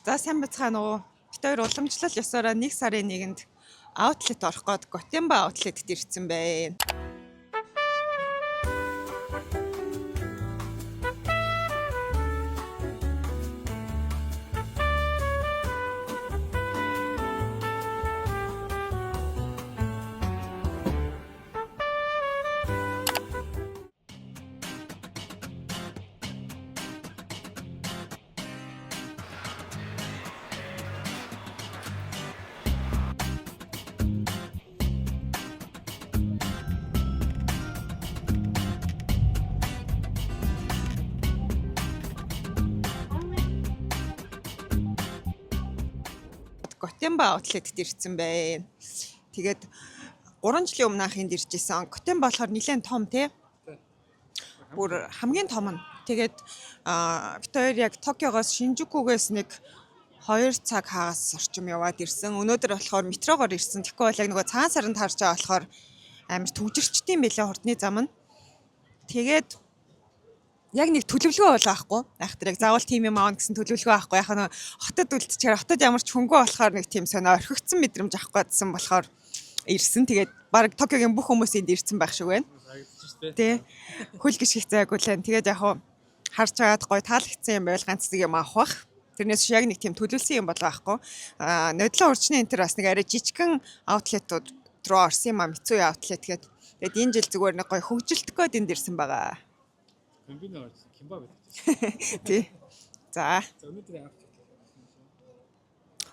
За сайн бацгаана уу. Бид хоёр уламжлал ёсороо 1 сарын 1-нд аутлет орох гээд Готемба аутлетд ирсэн байна. Готемба аутлетд ирсэн байна. Тэгээд 3 жилийн өмнө анх энд ирж исэн. Готемба болохоор нэлээд том тий. Бүр хамгийн том нь. Тэгээд бид хоёр яг Токиогоос Шинжукугээс нэг 2 цаг хагас орчим яваад ирсэн. Өнөөдөр болохоор метрогоор ирсэн. Тэгэхгүй бол яг нөгөө цагаан саранд харж байгаа болохоор амар төвжирчдээ байлаа хурдны зам нь. Тэгээд яг нэг төлөвлөгөө байхгүй. Яг тэр яг заавал тим юм аавна гэсэн төлөвлөгөө байхгүй. Яг нэг хотод үлдчихээр хотод ямар ч хөнгөө болохоор нэг тийм сонио орхигдсан мэдрэмж авах гэсэн болохоор ирсэн. Тэгээд баг Токиогийн бүх хүмүүс энд ирсэн байх шиг байна. Тэ. Хөл гიშгэх зайгүй лээ. Тэгээд яг харж байгаад гоё таалагдсан юм байл ганц нэг юм авах бах. Тэрнээс яг нэг тийм төлөвлөсөн юм болоо байхгүй. Нодлон урчны энэ төр бас нэг арай жижигхэн аутлетууд руу орсон юм а Мицуи аутлет гэдэг. Тэгээд энэ жил зүгээр нэг гоё хөгжилт гээд энд ирсэн байгаа. Комбинаар кимбаб гэдэг. Тий. За.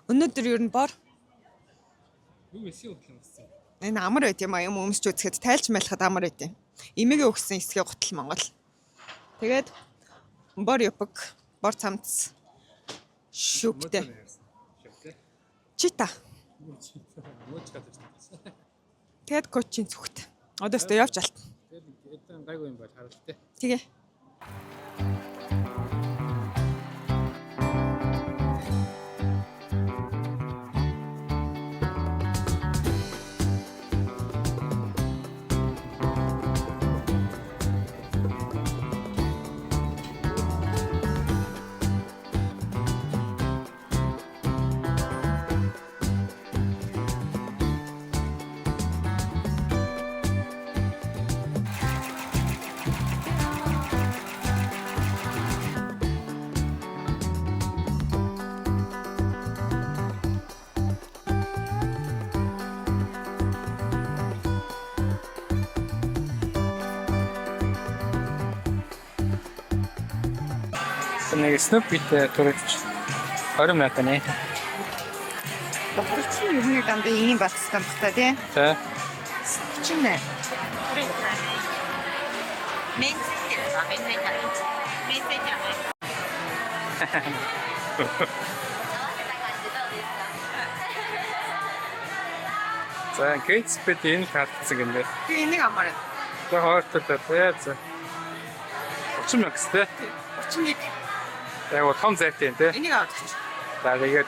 Өнөөдөр ер нь бор. Юу эсийн хөтлөн болсон. Энэ амар байт юм а юм өмсч үзэхэд тайлж мэлхад амар байт юм. Эмээгээ өгсөн эсгээ гутал Монгол. Тэгээд бор япаг, бор цамц шүгтэй. Чита. Тэгээд кочин зүгт. Одоо өстө явж алт. Тэгээд гайгүй юм байна харалтай. Тэгээ. Нэг Snoopy төрөж 20 минут тань. Доктор чинь юу дандаа ийм батсан багтаа тий. За. Чинь нэ. За, кейс бит энэ хатцсан юм байна. Би энийг амаар. За, хоортод за. 30 мянга гэстэй. 31. Яг гоо том зайтай тий. Энийг аваад. За, тэгээд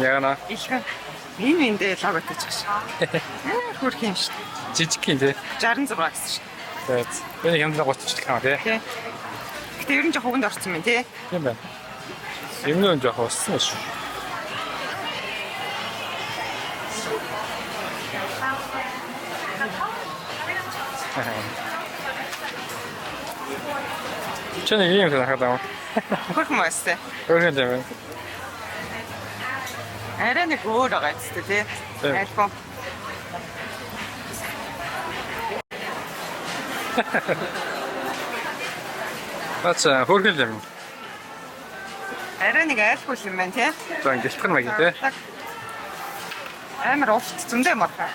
яана Ихэ. Энэ эндээ логотой ч гэж. Хөрх юм шүү. жижиг юм тий. 66 гэсэн шүү. За. Энэ хямдраа 30 ч гэх юм тий. Тий. Гэтэ ер нь жоох хөвөнд орсон юм тий. Тийм байна. Юмнын жоох уссан шүү. Чэнэ юм хахадаа. Хөрх мөстэй. Өөрөөр хэлбэл Арай нэг өөр байгаа ч тий. Альбом. Баца хөргөл юм. Арай нэг альбом юм байна тий. За гэлтгэн маяг тий. Амар урт зөндөө мархаа.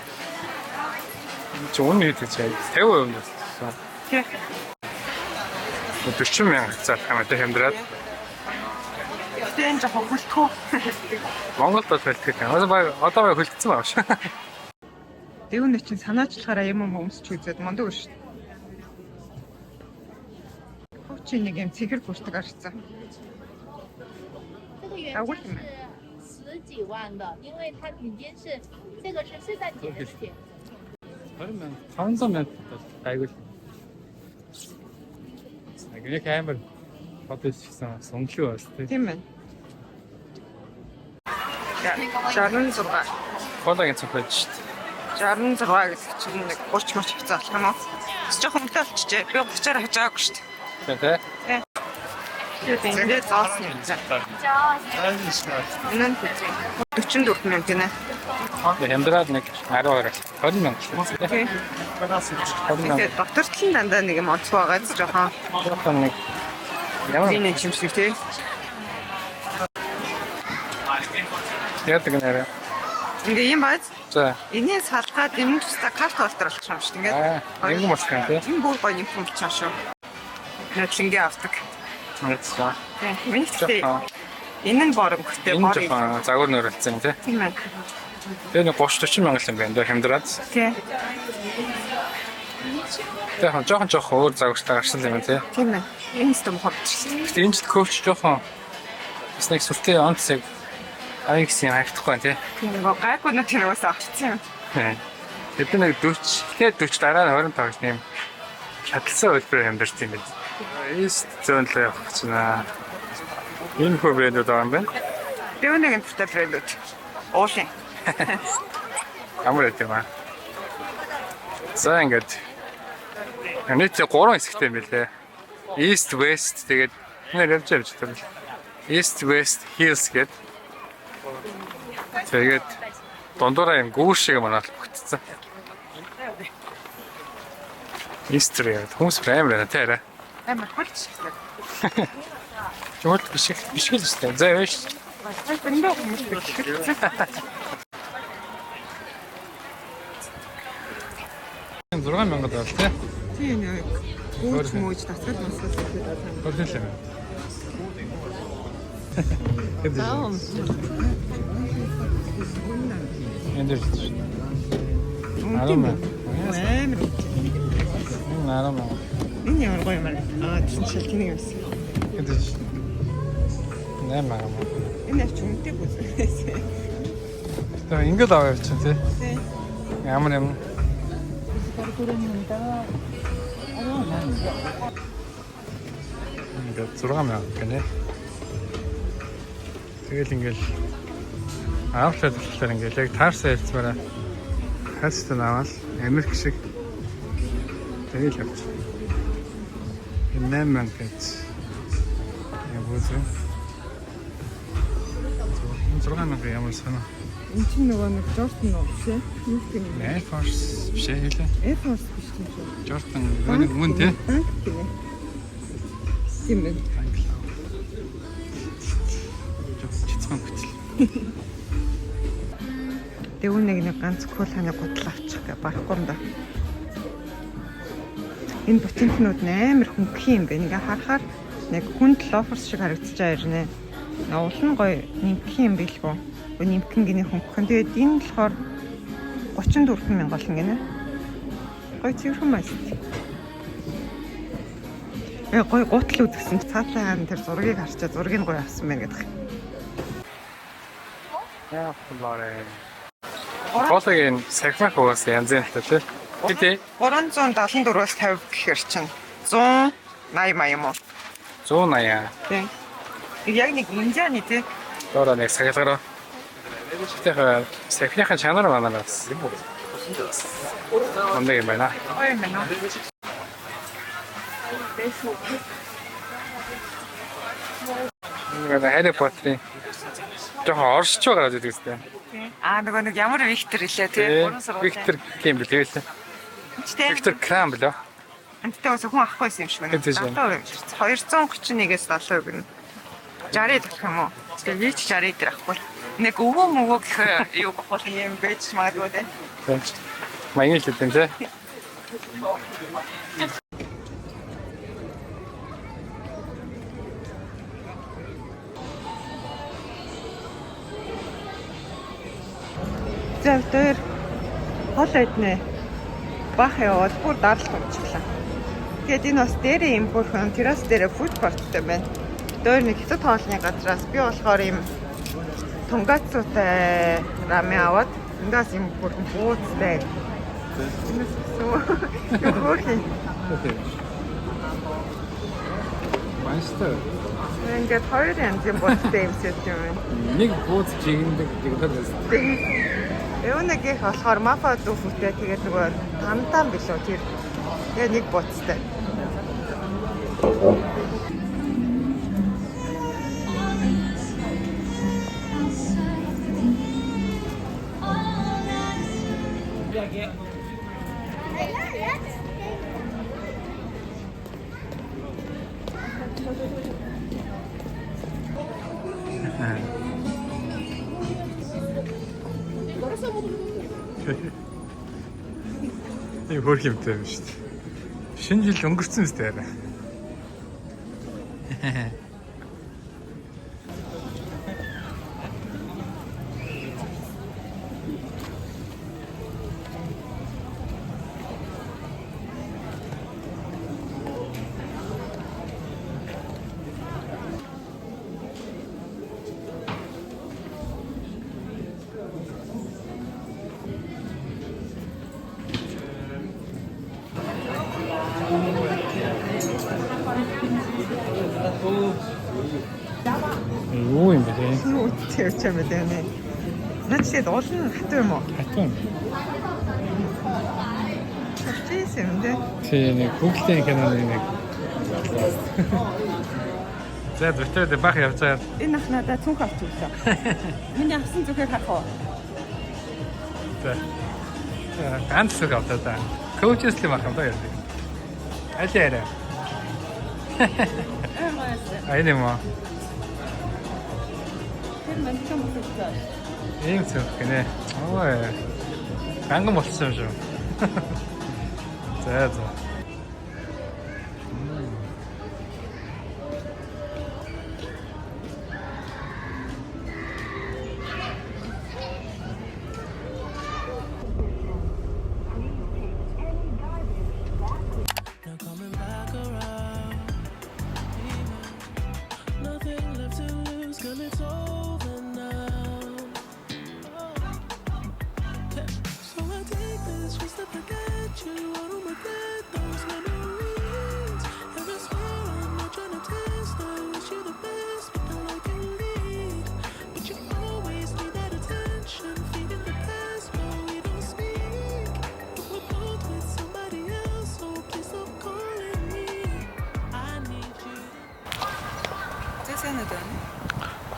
Чи үнэ хэлж чай. 50% юм байна. Тий. 40 мянга цаар хамаатай хямдраад. Тэгтээ энэ жоохон хөлтгөө. Монголд бол хөлтгөө. Одоо хөлтгцэн байгаа шүү. Дэвнэ чинь санаачлахаараа юм өмсч үзээд мундаг шүү. Хөвчний нэг юм цэгэр бүртэг арцсан. 这个原价是十几万的，因为它顶尖是这个是圣诞节的铁。 그러면 탄소면 알고 싶어. 그냥 камер 받을 수 있어. 성취했을 때. Тийм ээ. За 66. 거다게 잡혔지. 66 гэдэг чинь нэг 30 мөч хязгаарлах юм уу? Жохон хөтөл болчихжээ. Би 30-аар хаж байгаагүй шүү дээ. 네. Тэгээд зоосон юм заа. Энэ нь 44 мянга гинэ. хямдраад нэг 12 20 мянга. Окей. Тэгээд доктор талын дандаа нэг юм онцгой байгаа ч жоохон жоохон нэг ямар энэ чимсэг тий. яадаг нэрэ. Ингээ юм бааз. За. Энийг салгаад юм тусдаа карт болтруулах юм шүү дээ. Ингээд нэг мос гэн тий. энэ бүр гоё юм болчихсон шүү. Нэтлингээ авдаг. мэдсэн. Тийм. Миний гэхдээ энэ нь бором хөтэй Энэ бороо. жоохон загвар нөрөлцсөн тий. Тийм ээ. Тэгээ нэг 30 40 мянга юм байна. Хямдраад. Тийм. Тэгээ жоохон өөр загвартай гарсан юм тий. Тийм ээ. Энэ сте мохорчсон. Гэтэ энэ жил коуч жоохон бас нэг сүртэй онцэг аяг юм хайхдахгүй тий. Тийм нэг гайгүй нэг тэрөөс авчихсан юм. Бид нэг 40 40 дараа нь 25 гэм чадлсан хөлбөр амьдарч юм байна. Эст зөөнлөө явах гэж байна. Энэ хөө брэндүүд байгаа юм байна. Тэр нэг импорт брэндүүд. Уулын. Амар тийм аа. За ингээд нийт 3 хэсэгтэй юм билээ. East West тэгээд нэр явж байгаа. East West Hills гэдэг. Тэгээд дондороо юм гүүр шиг манайх бүтцсэн. История хүмүүс амар байна тий арай. Амар хурц. Жоод биш л үстэй. За яаш. Эндээ хүмүүс бичсэн. 6 мянга даа тий. Тийм нэг гүүж мүүж татгал масгал хийгээд байна. Хөдлөлөө. Заам. Эндэж. Амар. Нарама. Энэ ямар гоё юм аа тийм шилтний юмс. Эндэж. Нэмаа. Энэ ач үнэтэй бүсээс. Тэгээ ингээд аваа явчих тий. Тийм. Ямар юм. Ингээд 6 мянга гэнэ. Тэгэл ингээл аавчлаад болохоор ингээл яг таарсан хэлцмээрээ хайрцтай наваал Америк шиг тэгэл явчих. Энэ 8 мянга гэж. Яг үзэн. 6 мянга ямар санаа. Энд чинь нөгөө нэг Jordan уу тий? Юу гэх юм бэ? Air Force биш ээ хэлээ. Air Force биш тийм шүү. Jordan нэг мөн тий. Тийм ээ. Чицман битэл. Дэвүүнийг нэг ганц куланы гутал авчих гэ барахгүй юм да. Энэ бутинтнууд амар хөнгөх юм бэ. Ингээ харахаар нэг хүнд лоферс шиг харагдаж байгаа юм. Уул нь гоё нимх юм билгүй. Нимхэн гинэ хөнгөн. Тэгээд энэ болохоор 34 мянга болно гинэ. Гоё цэвэрхэн байс. Гоё гутал үзсэн. Цаатайгаар тэр зургийг харчаа зургийг гоё авсан байна гэдэг. Яа болоо. Хоолойн сахимах уус янз янзтай тий. Гэтэ 374-өөс 50 гэхэр чинь 180 маяг юм уу? 180. Тийм. Яг нэг инжааны тий. Дороо нэг сахилгараа. Тэгэхээр сахихын чанар манаас. Ондаг юм байна. Ой мэнэ. Энэ Harry Potter-ийн жоохон оршиж байгаа гэдэг үстэй. Нөгөө нэг ямар Виктор илээ тий. Виктор Кэмбл хэлээ. Виктор Крамбл. Анттай бас хүн авахгүйсэн юм шиг байна. 231-ээс 70% гэнэ. 60 гэх юм уу? Тэгээ би ч 60 дээр авахгүй. Нэг өвөө гэх юу болох юм байж магадгүй дээ. Маяг л гэдэг тий. За тэр хол эднэ бах яваад бүр даралт өмчлээ. Тэгээд энэ бас дээрээ юм бүрхэн террас дээрээ фуд корттой байна. Дөр нэг хэсэг хоолны газраас би болохоор юм тунгацуутай рамен аваад эндээс юм бүрхэн бууцтай. Юу хөөе. Баяртай. Ингээд хоёр янзын бууцтай юм сэт юм байна. Нэг бууз жигэндэг байсан. Эвнэгийнх болохоор мафа дүүфтэй тэгээд нөгөө тамтам билүү тэр. Тэгээд нэг бууцтай. Ийм хөрх юмтай юм шүү дээ. Шинэ жил өнгөрцөн үстэй яа. Юу юм бэ те? Юу ч юм бэ нэ. Начид олон хат юм уу? Хатан. Чис юм дээ. Тэ нэг Google-ийн каналын нэг. За зөвхөн бах явцаа. Энэ ах надад цүнх авч өглөө. Миний авсан зүгээр харах уу? За. Ганц зүг авдаа да. Coaches ли мах юм да яа. Аль яарэ. Айне мо. Тэр мандсан болчихсон. Ийм зүг гинэ. Ой. Ангам болчихсон шүү. За за.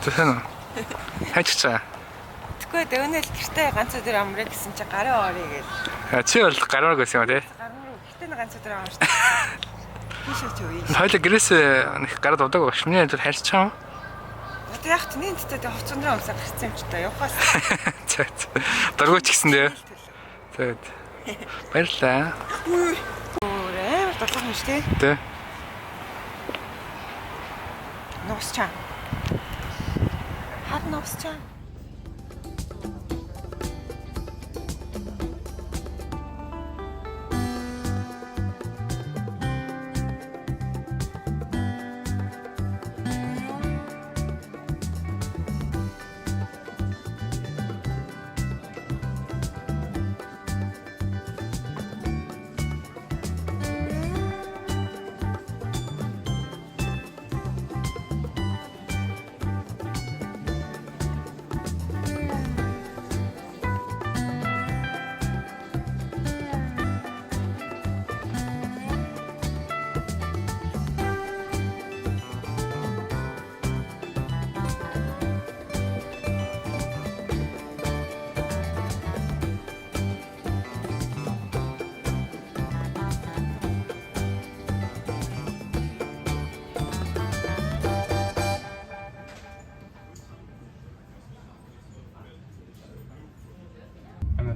Тэсэн хайчаа. Тэгвэл дэвнэл гэртээ ганц өдөр амраа гэсэн чи гарын орё гээл. Чи бол гармаг байсан юм тий. Гарын руу гэртээ ганц өдөр амраа шүү. Тийш ч үгүй. Хоёул гэрээс нэг гараад удаг багш. Миний энэ харьцаж чам. Одоо яг t нэг тэтэ хувцсандраа өмсөж гарсан юм ч та явахаас. За. Дөргөөч гисэн дээ. За. Баярлаа. Амар толгой юм шүү тий. Тэ. Нуусчаа. Хад нуусчаа.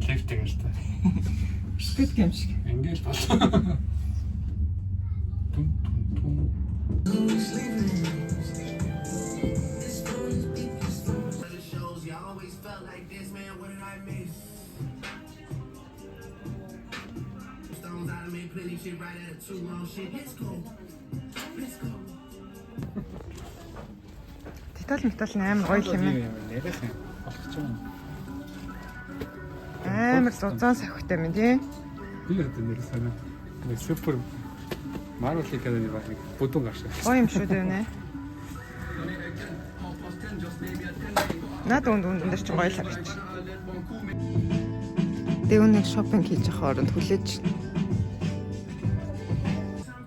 Лифт гэж та. Squid Game шиг. Ингээл болоо. Тун тун тун. Метал амар гоё юм ээ. Нэрэх юм. Болох ч юм. Амар зузаан сахитай юм тий. Би одоо нэр санаа. Нэг супер Марвел гэдэг баг нэг бүдүүн гарч. Гоё юм шүү дээ нэ. Наад үнд дээр ч гоё л харагч. Дэвнийг шопинг хийж явах оронд хүлээж.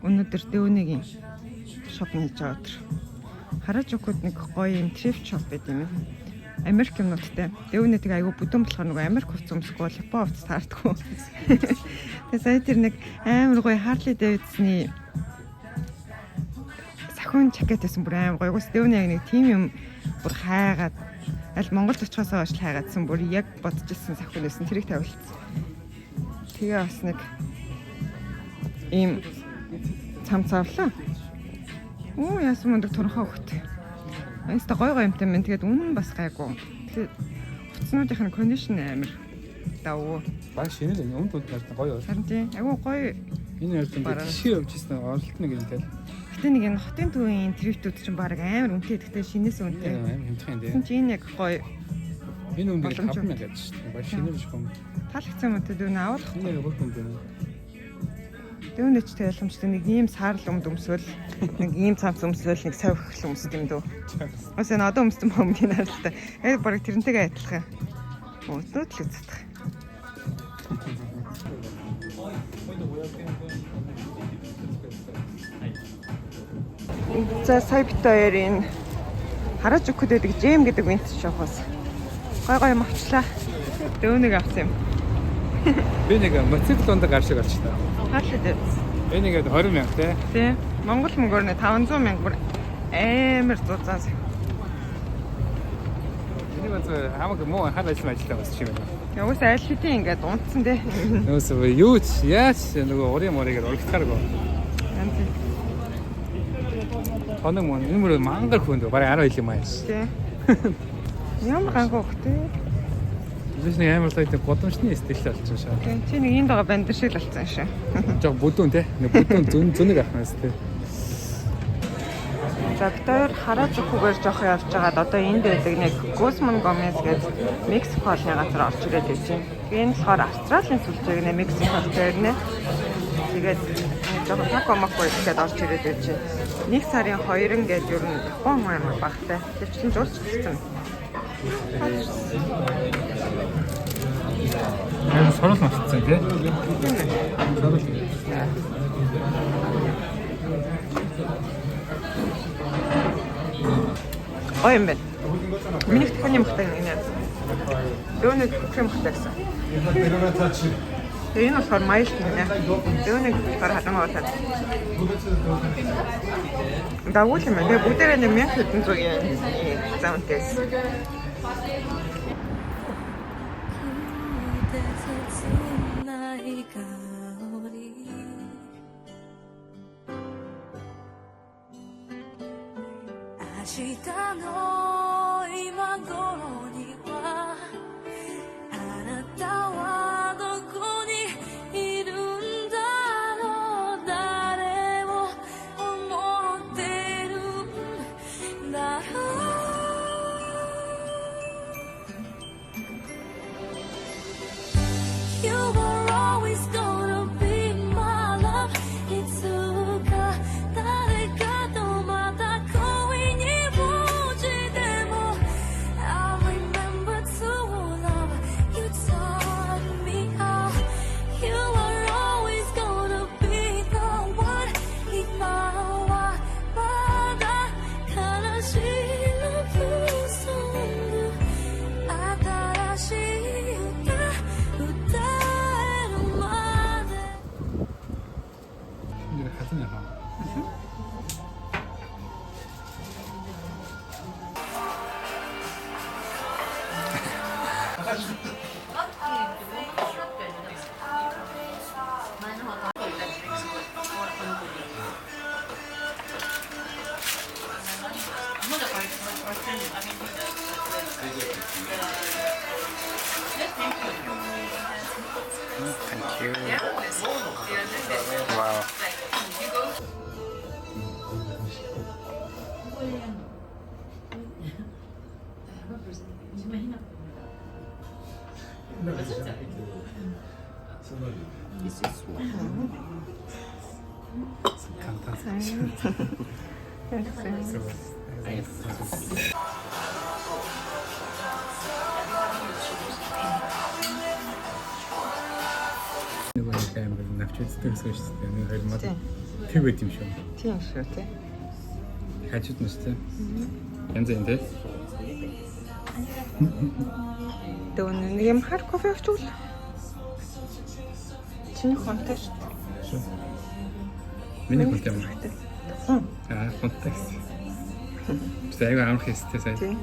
Өнөөдөр Дэвнигийн шопинг хийж байгаа өдөр. Хараажукуд нэг гоё юм thrift shop байт юм ээ. Америк юмнуудтай. Дэвний тэг айгүй бүдүүн болохоор нөгөө Америк хувцас өмсөхгүй, Япон хувцас таардаггүй. Тэгээ сая тэр нэг амар гоё Harley Davidson-ы сахиун жакет байсан бүр амар гоё. Уус Дэвний яг нэг тим юм бүр хайгаад аль Монголд очихоос хойш хайгаадсан бүр яг бодож ирсэн сахиун байсан. Тэрийг тавилсан. Тэгээ бас нэг ийм цам цавлаа. Оо яасан мундаг турхаа хөхт. Айста гой юмтай мэн тэгээд үнэн бас гайгүй. Тэгээд хувцснуудын кондишн амар давуу. Баг шинэ л өмнө нь гоё. Харин тийм айгүй гоё. Энэ ярьж байгаа жишээ явж ирсэн оролт нэг юм тэл. Гэтэ нэг энэ хотын төвийн трифтүүд чинь баг амар үнэтэй. Гэтэ шинээс үнэтэй. Амар хэмтэх юм дээ. Энд чинь яг гоё. Энэ үндийг 5,000 гэж шүү дээ. Баг шинэ биш юм. Таалагдсан юм уу дүүн авах. Энэ яг хөлт юм дээ. Дүүнэч тайлхамжтай нэг ийм саарл өмсөөл нэг ийм цамц өмсөөл нэг сав хөл өмсд юм дөө. Ус энэ одоо өмссөн бомбын харалтай. Яг баг тэрнтэйгээ адилхан. Өөдөө л үздэг. За сая бит хоёрын Хараажукуд гэдэг Джем гэдэг винтаж шопоос гой юм авчлаа. Дөөнийг авсан юм. Би нэг мотоцикл ундаг гаршиг олчлаа. Хаалт дээ. Энийг 20,000 тий. Тий. Монгол мөнгөөр нэ 500,000 бүр амар зузаан. Энийг бас хамаг муу хаад ажиллаа бас шиг байна. Яваас айл хэдийн ингээд унтсан дээ. Нөөс юу ч яаж нөгөө урын морыгээр урагтахааргүй. Янз. Хоног мөн энэ мөр мангар хүнд барай 12 юм ааш. Тий. Ямар гангуу хтэй. Биш нэг амар сайтай годомчны стил болчихсон шаа. Тий. Чи нэг энд байгаа бандер шиг л болсон шээ. Жог бүдүүн те. Нэг бүдүүн зүнийг авахнаас те. За битээр Хараажукугаар жоох явж байгаад одоо энд байдаг нэг Guzman Gomez гэдэг Мексик хоолны газар орж ирээд байж байна. Тэгээ энэ болохоор Австралийн сүлжээг нэ Мексик хол дээр нэ. Тэгээд жоох тако мако гэдэг орж ирээд байж байна. 1 сарын 2 гэдэг ер нь Япон амар багтай. Тэвчлэн жуулч гисэн. Яг сорол мартсан тий. Сорол. Ой юм байна. Миний төхөн юм хтай нэг юм. Дөөнийг крем хтайсан. Энэ болохоор майл нэ. Дөөнийг болохоор халуун болоод. Дагуул юм байна. Бүгдээрээ 1700 yen замтээс. Thank you. Wow. Нөгөө нэг амар навчилдаг гэсэн шүү дээ. Нэг хоёр мод тэг байт юм шүү. Тийм шүү тий. Хажууд нь шүү дээ. Янз янз тий. Дөө нэг юм хар кофе авчвал. Чиний контекст. Шүү. Миний контекст юм. Аа, контекст. Тэйг амар хийстэй сая. Тийм.